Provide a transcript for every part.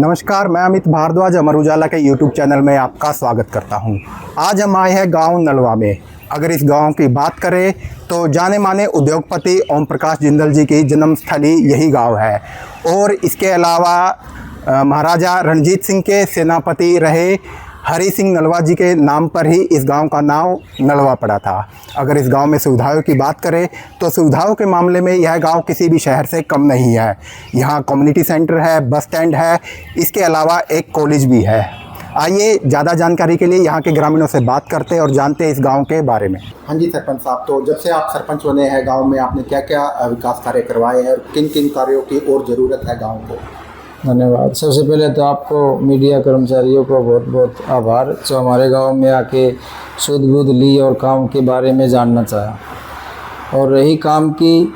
नमस्कार, मैं अमित भारद्वाज अमर उजाला के यूट्यूब चैनल में आपका स्वागत करता हूं। आज हम आए हैं गांव नलवा में। अगर इस गांव की बात करें तो जाने माने उद्योगपति ओम प्रकाश जिंदल जी की जन्मस्थली यही गांव है और इसके अलावा महाराजा रणजीत सिंह के सेनापति रहे हरि सिंह नलवा जी के नाम पर ही इस गांव का नाम नलवा पड़ा था। अगर इस गांव में सुविधाओं की बात करें तो सुविधाओं के मामले में यह गांव किसी भी शहर से कम नहीं है। यहाँ कम्युनिटी सेंटर है, बस स्टैंड है, इसके अलावा एक कॉलेज भी है। आइए ज़्यादा जानकारी के लिए यहाँ के ग्रामीणों से बात करते हैं और जानते हैं इस गांव के बारे में। हाँ जी सरपंच साहब, तो जब से आप सरपंच बने हैं गाँव में आपने क्या क्या विकास कार्य करवाए हैं और किन किन कार्यों की और ज़रूरत है गाँव को? धन्यवाद। सबसे पहले तो आपको मीडिया कर्मचारियों को बहुत बहुत आभार जो हमारे गांव में आके सुध बुध ली और काम के बारे में जानना चाहा। और रही काम की,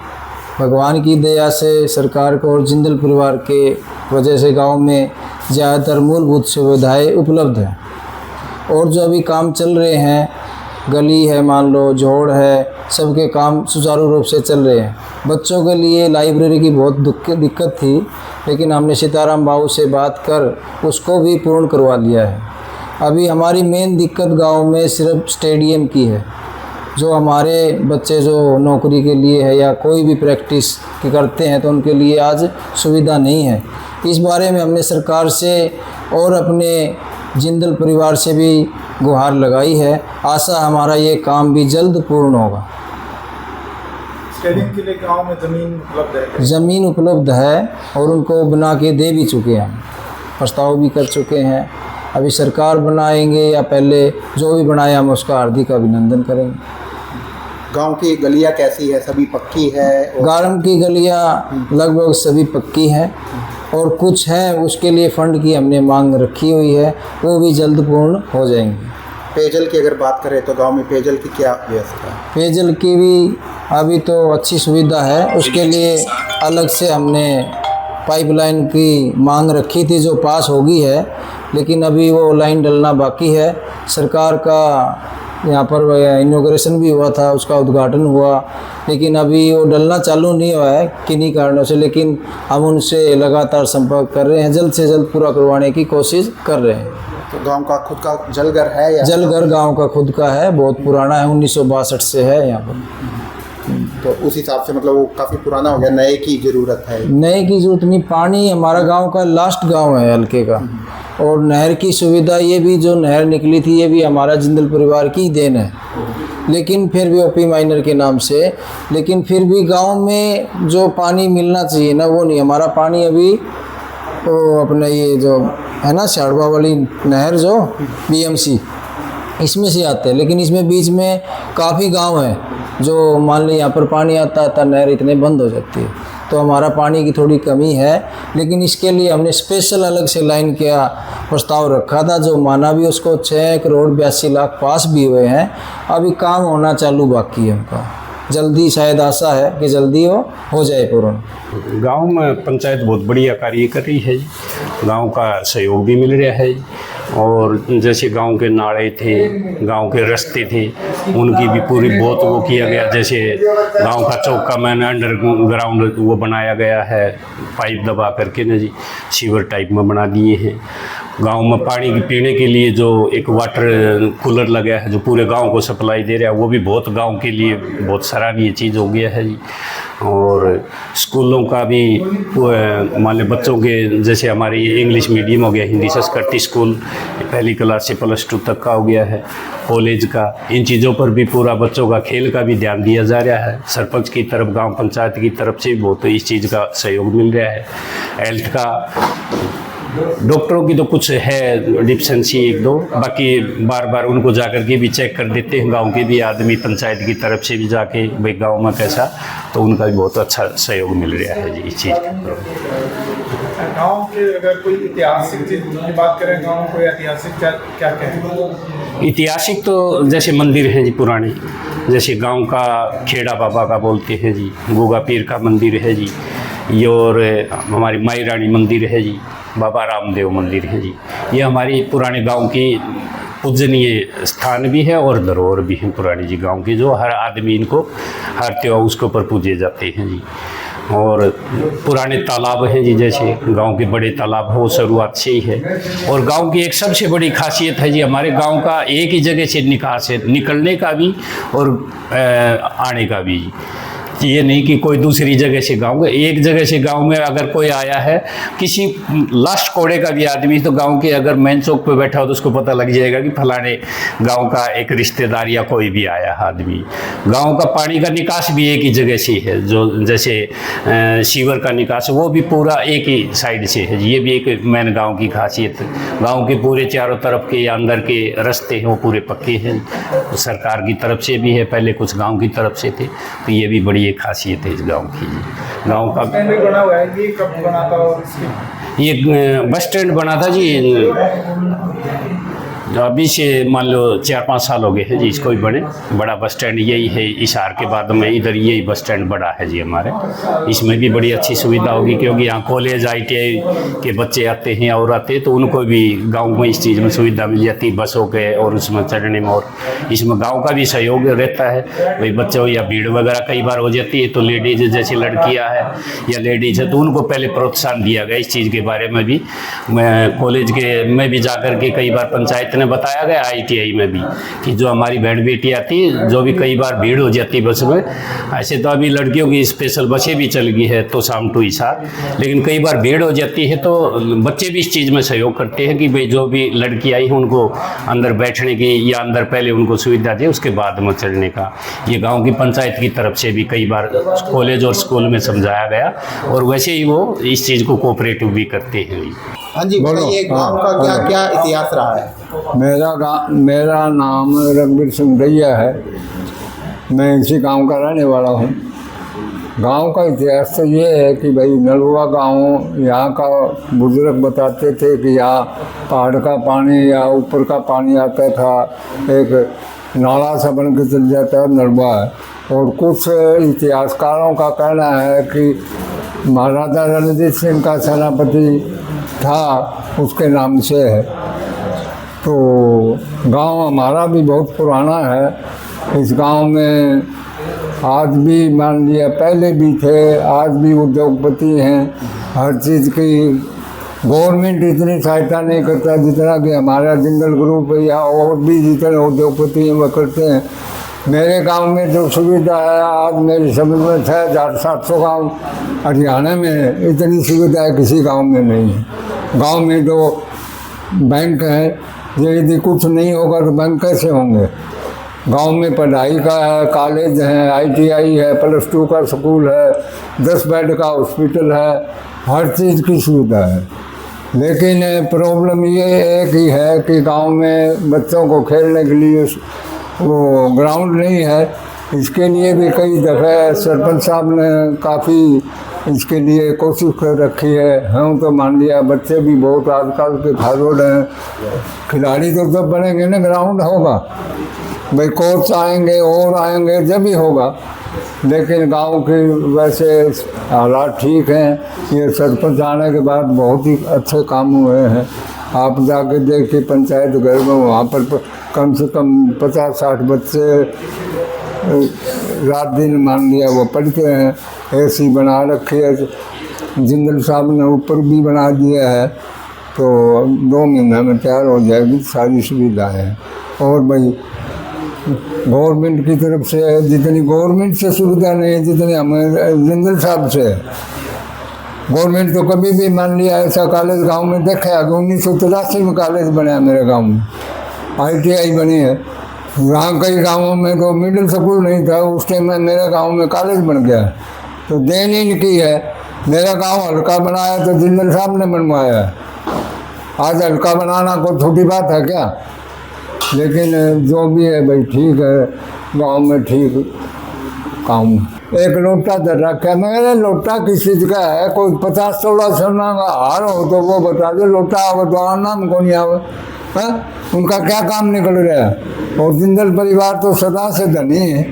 भगवान की दया से सरकार को और जिंदल परिवार के वजह से गांव में ज़्यादातर मूलभूत सुविधाएं उपलब्ध हैं। और जो अभी काम चल रहे हैं, गली है, मान लो जोड़ है, सबके काम सुचारू रूप से चल रहे हैं। बच्चों के लिए लाइब्रेरी की बहुत दिक्कत थी, लेकिन हमने सीताराम बाबू से बात कर उसको भी पूर्ण करवा लिया है। अभी हमारी मेन दिक्कत गांव में सिर्फ स्टेडियम की है। जो हमारे बच्चे जो नौकरी के लिए है या कोई भी प्रैक्टिस करते हैं तो उनके लिए आज सुविधा नहीं है। इस बारे में हमने सरकार से और अपने जिंदल परिवार से भी गुहार लगाई है। आशा हमारा ये काम भी जल्द पूर्ण होगा। स्टेडियम के लिए गांव में ज़मीन उपलब्ध है? ज़मीन उपलब्ध है और उनको बना के दे भी चुके हैं, प्रस्ताव भी कर चुके हैं। अभी सरकार बनाएंगे या पहले जो भी बनाया हम उसका हार्दिक अभिनंदन करेंगे। गांव की गलियां कैसी है? सभी पक्की है? गांव की गलियां लगभग सभी पक्की हैं और कुछ है उसके लिए फ़ंड की हमने मांग रखी हुई है, वो भी जल्द पूर्ण हो जाएंगे। पेयजल की अगर बात करें तो गांव में पेयजल की क्या व्यवस्था है? पेयजल की भी अभी तो अच्छी सुविधा है, उसके लिए अलग से हमने पाइपलाइन की मांग रखी थी जो पास हो गई है, लेकिन अभी वो लाइन डलना बाकी है। सरकार का यहाँ पर इनॉग्रेशन भी हुआ था, उसका उद्घाटन हुआ, लेकिन अभी वो डलना चालू नहीं हुआ है किन्हीं कारणों से। लेकिन हम उनसे लगातार संपर्क कर रहे हैं, जल्द से जल्द पूरा करवाने की कोशिश कर रहे हैं। तो गांव का खुद का जलघर है या? जलघर गांव का खुद का है, बहुत पुराना है, 1962 से है यहाँ पर। तो उस हिसाब से मतलब वो काफ़ी पुराना हो गया, नए की ज़रूरत है? नए की ज़रूरत नहीं। पानी हमारा गांव का लास्ट गांव है हल्के का, और नहर की सुविधा, ये भी जो नहर निकली थी ये भी हमारा जिंदल परिवार की देन है, लेकिन फिर भी ओपी माइनर के नाम से। लेकिन फिर भी गांव में जो पानी मिलना चाहिए ना वो नहीं। हमारा पानी अभी वो अपना ये जो है ना शाड़वा वाली नहर जो BMC इसमें से आते हैं, लेकिन इसमें बीच में काफ़ी गांव हैं जो मान ली यहाँ पर पानी आता है नहर इतने बंद हो जाती है, तो हमारा पानी की थोड़ी कमी है। लेकिन इसके लिए हमने स्पेशल अलग से लाइन का प्रस्ताव रखा था जो माना भी, उसको 6 करोड़ 82 लाख पास भी हुए हैं। अभी काम होना चालू बाकी है उनका, जल्दी शायद आशा है कि जल्दी हो जाए पूर्ण। गांव में पंचायत बहुत बढ़िया कार्य कर रही है, गांव का सहयोग भी मिल रहा है। और जैसे गांव के नाले थे, गांव के रास्ते थे, उनकी भी पूरी बहुत वो किया गया। जैसे गांव का चौका मैंने अंडरग्राउंड वो बनाया गया है, पाइप दबा करके ना जी सीवर टाइप में बना दिए हैं। गांव में पानी पीने के लिए जो एक वाटर कूलर लगा है जो पूरे गांव को सप्लाई दे रहा है, वो भी बहुत गांव के लिए बहुत सराहनीय चीज़ हो गया है जी। और स्कूलों का भी मान लो बच्चों के, जैसे हमारी इंग्लिश मीडियम हो गया, हिंदी संस्कृत स्कूल पहली क्लास से +2 तक का हो गया है, कॉलेज का, इन चीज़ों पर भी पूरा बच्चों का खेल का भी ध्यान दिया जा रहा है। सरपंच की तरफ, गांव पंचायत की तरफ से बहुत इस चीज़ का सहयोग मिल रहा है। हेल्थ का, डॉक्टरों की तो कुछ है डिफिशेंसी 1-2, बाकी बार बार उनको जाकर के भी चेक कर देते हैं गांव के भी आदमी, पंचायत की तरफ से भी जाके भाई गांव में कैसा, तो उनका भी बहुत अच्छा सहयोग मिल रहा है जी इस चीज़ का। गांव के अगर कोई ऐतिहासिक चीज़ की बात करें, गांव को ऐतिहासिक क्या कहें? ऐतिहासिक तो जैसे मंदिर हैं जी पुराने, जैसे गांव का खेड़ा बाबा का बोलते हैं जी, गोगा पीर का मंदिर है जी, ये और हमारी माई रानी मंदिर है जी, बाबा रामदेव मंदिर है जी। ये हमारी पुराने गांव की पूजनीय स्थान भी है और धरोहर भी है पुरानी जी गांव की, जो हर आदमी इनको हर त्योहार उसके ऊपर पूजे जाते हैं जी। और पुराने तालाब हैं जी, जैसे गांव के बड़े तालाब हो, शुरुआत से ही है। और गांव की एक सबसे बड़ी खासियत है जी, हमारे गांव का एक ही जगह से निकास है, निकलने का भी और आने का भी। ये नहीं कि कोई दूसरी जगह से गांव, एक जगह से गांव में अगर कोई आया है, किसी लास्ट कोड़े का भी आदमी, तो गांव के अगर मेन चौक पे बैठा हो तो उसको पता लग जाएगा कि फलाने गांव का एक रिश्तेदार या कोई भी आया आदमी। गांव का पानी का निकास भी एक ही जगह से है, जो जैसे सीवर का निकास वो भी पूरा एक ही साइड से है। ये भी एक मेन गाँव की खासियत है। गाँव के पूरे चारों तरफ के या अंदर के रास्ते हैं वो पूरे पक्के हैं, सरकार की तरफ से भी है, पहले कुछ गाँव की तरफ से थे। तो ये भी बड़ी एक खासियत है इस गांव की। गांव का स्टैंड भी बना हुआ है, ये कब बना था और इसकी ये बस स्टैंड बना था जी, अभी से मान लो 4-5 साल हो गए हैं जी इसको ही बने। बड़ा बस स्टैंड यही है, इशार के बाद में इधर यही बस स्टैंड बड़ा है जी हमारे। इसमें भी बड़ी अच्छी सुविधा होगी, क्योंकि यहाँ कॉलेज ITI के बच्चे आते हैं और आते हैं, तो उनको भी गांव में इस चीज़ में सुविधा मिल जाती है बसों के और उसमें चढ़ने में। और इसमें गाँव का भी सहयोग रहता है भाई, बच्चों या भीड़ वगैरह कई बार हो जाती है, तो लेडीज जैसी लड़कियाँ हैं या लेडीज है, तो उनको पहले प्रोत्साहन दिया गया इस चीज़ के बारे में भी। मैं कॉलेज के में भी जाकर के कई बार पंचायत ने बताया गया, ITI में भी, कि जो हमारी बहन बेटी आती है, जो भी कई बार भीड़ हो जाती है बस में, ऐसे तो अभी लड़कियों की स्पेशल बसें भी चल गई है तो शाम टू हिसार, लेकिन कई बार भीड़ हो जाती है तो बच्चे भी इस चीज़ में सहयोग करते हैं कि भाई जो भी लड़की आई है उनको अंदर बैठने की या अंदर पहले उनको सुविधा दे, उसके बाद में चढ़ने का। ये गाँव की पंचायत की तरफ से भी कई बार कॉलेज और स्कूल में समझाया गया, और वैसे ही वो इस चीज़ को कोऑपरेटिव भी करते हैं। हाँ जी, बताइए गांव का क्या क्या इतिहास रहा है? मेरा नाम रघुवीर सिंह दैया है, मैं इसी गांव का रहने वाला हूँ। गांव का इतिहास तो ये है कि भाई नलवा गांव, यहाँ का बुजुर्ग बताते थे कि यहाँ पहाड़ का पानी या ऊपर का पानी आता था, एक नाला सा बन के चल जाता है, नलवा है। और कुछ इतिहासकारों का कहना है कि महाराजा रणजीत सिंह का सेनापति था, उसके नाम से है। तो गांव हमारा भी बहुत पुराना है। इस गांव में आज भी मान लिया, पहले भी थे, आज भी उद्योगपति हैं। हर चीज़ की गवर्नमेंट इतनी सहायता नहीं करता जितना कि हमारा जिंदल ग्रुप या और भी जितने उद्योगपति हैं वह करते हैं। मेरे गांव में जो सुविधा है, आज मेरी समझ में 6700 गाँव हरियाणा में, इतनी सुविधा किसी गांव में नहीं है। गांव में जो बैंक है, यदि कुछ नहीं होगा तो बैंक कैसे होंगे? गांव में पढ़ाई का है, कॉलेज है, ITI है, +2 का स्कूल है, 10 बेड का हॉस्पिटल है, हर चीज़ की सुविधा है। लेकिन प्रॉब्लम ये एक ही है कि गांव में बच्चों को खेलने के लिए वो ग्राउंड नहीं है। इसके लिए भी कई दफ़े सरपंच साहब ने काफ़ी इसके लिए कोशिश कर रखी है। हम तो मान लिया, बच्चे भी बहुत आजकल के फॉरवर्ड हैं, खिलाड़ी तो जब बनेंगे ना ग्राउंड होगा, भाई कोच आएंगे और आएंगे जब ही होगा। लेकिन गांव के वैसे हालात ठीक हैं। ये सरपंच आने के बाद बहुत ही अच्छे काम हुए हैं। आप जाके देखिए पंचायत घर में, वहाँ पर कम से कम 50-60 बच्चे रात दिन मान लिया वो पढ़ते हैं। AC बना रखी है, जिंदल साहब ने ऊपर भी बना दिया है, तो 2 महीने में तैयार हो जाएगी सारी सुविधाएँ। और भाई गवर्नमेंट की तरफ से जितनी गवर्नमेंट से सुविधा नहीं है जितनी हमें जिंदल साहब से। गवर्नमेंट तो कभी भी मान लिया ऐसा कॉलेज गांव में देखा है कि 1983 में कॉलेज बना मेरे गांव में, ITI बनी है। वहाँ कई गांवों में तो मिडिल स्कूल नहीं था, उस टाइम में मेरे गांव में कॉलेज बन गया। तो देन इनकी है। मेरा गांव हल्का बनाया तो जिंदल साहब ने बनवाया है। आज हल्का बनाना कोई छोटी बात है क्या? लेकिन जो भी है भाई ठीक है, गांव में ठीक काम। एक लोटा धर रखा है, मेरे लोटा किस चीज़ का है? कोई 50-16 सोना का हार हो तो वो बता दे, लोटा आवे तो आना को नहीं आवे है? उनका क्या काम निकल रहा है? और जिंदल परिवार तो सदा से धनी है,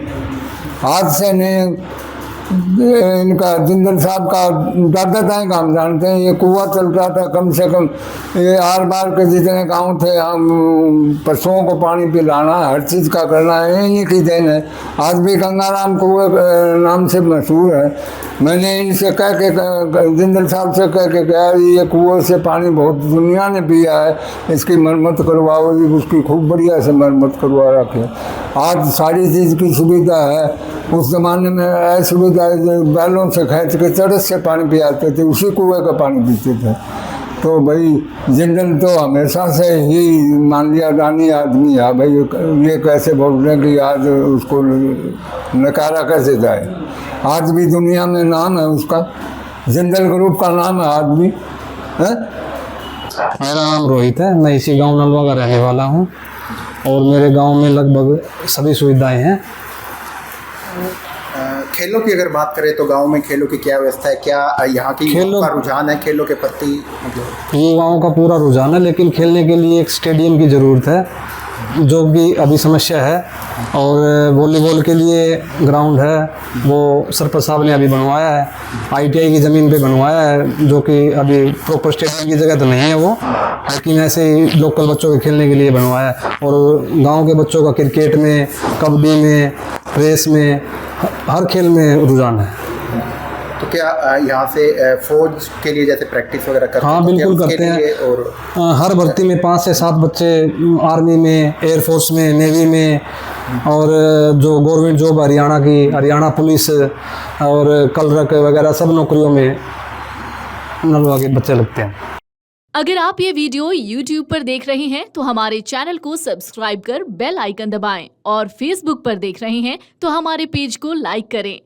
आज से नहीं इनका जिंदल साहब का दादा ताई का हम जानते हैं। ये कुआं चलता था कम से कम, ये आर बार के जितने गांव थे, हम पशुओं को पानी पिलाना, हर चीज़ का करना है, इन्हीं की देन है। आज भी गंगाराम कुएं नाम से मशहूर है। मैंने इनसे कह के, जिंदल साहब से कह के गया, ये कुएं से पानी बहुत दुनिया ने पिया है, इसकी मरम्मत करवाओ, उसकी खूब बढ़िया से मरम्मत करवा रखे। आज सारी चीज़ की सुविधा है। उस ज़माने में ऐसी सुविधा बैलों से खींच के चरस से पानी पियाते थे, उसी कुएं का पानी पीते थे। तो भाई जिंदल तो हमेशा से ही मान लिया जानी आदमी है भाई। ये कैसे बोल रहे हैं कि आज उसको नकारा कैसे जाए। आज भी दुनिया में नाम है उसका, जिंदल ग्रुप का नाम है आज भी है। मेरा नाम रोहित है, मैं इसी गांव नलवा का रहने वाला हूं और मेरे गांव में लगभग सभी सुविधाएं हैं। खेलों की अगर बात करें तो गांव में खेलों की क्या व्यवस्था है, क्या यहाँ की का रुझान है खेलों के प्रति? मतलब ये गांव का पूरा रुझान है, लेकिन खेलने के लिए एक स्टेडियम की ज़रूरत है, जो कि अभी समस्या है। और वॉलीबॉल के लिए ग्राउंड है, वो सरपंच साहब ने अभी बनवाया है, ITI की ज़मीन पे बनवाया है, जो कि अभी प्रॉपर स्टेडियम की जगह तो नहीं है वो, लेकिन ऐसे ही लोकल बच्चों के खेलने के लिए बनवाया है। और गांव के बच्चों का क्रिकेट में, कबड्डी में, रेस में, हर खेल में रुझान है। तो क्या यहाँ से फौज के लिए जैसे प्रैक्टिस वगैरह करते हैं? हाँ बिल्कुल करते हैं। और हर भर्ती में 5 से 7 बच्चे आर्मी में, एयरफोर्स में, नेवी में, और जो गवर्नमेंट जॉब हरियाणा की, हरियाणा पुलिस और कलरक वगैरह सब नौकरियों में नलवा के बच्चे लगते हैं। अगर आप ये वीडियो YouTube पर देख रहे हैं तो हमारे चैनल को सब्सक्राइब कर बेल आइकन दबाएं, और Facebook पर देख रहे हैं तो हमारे पेज को लाइक करें।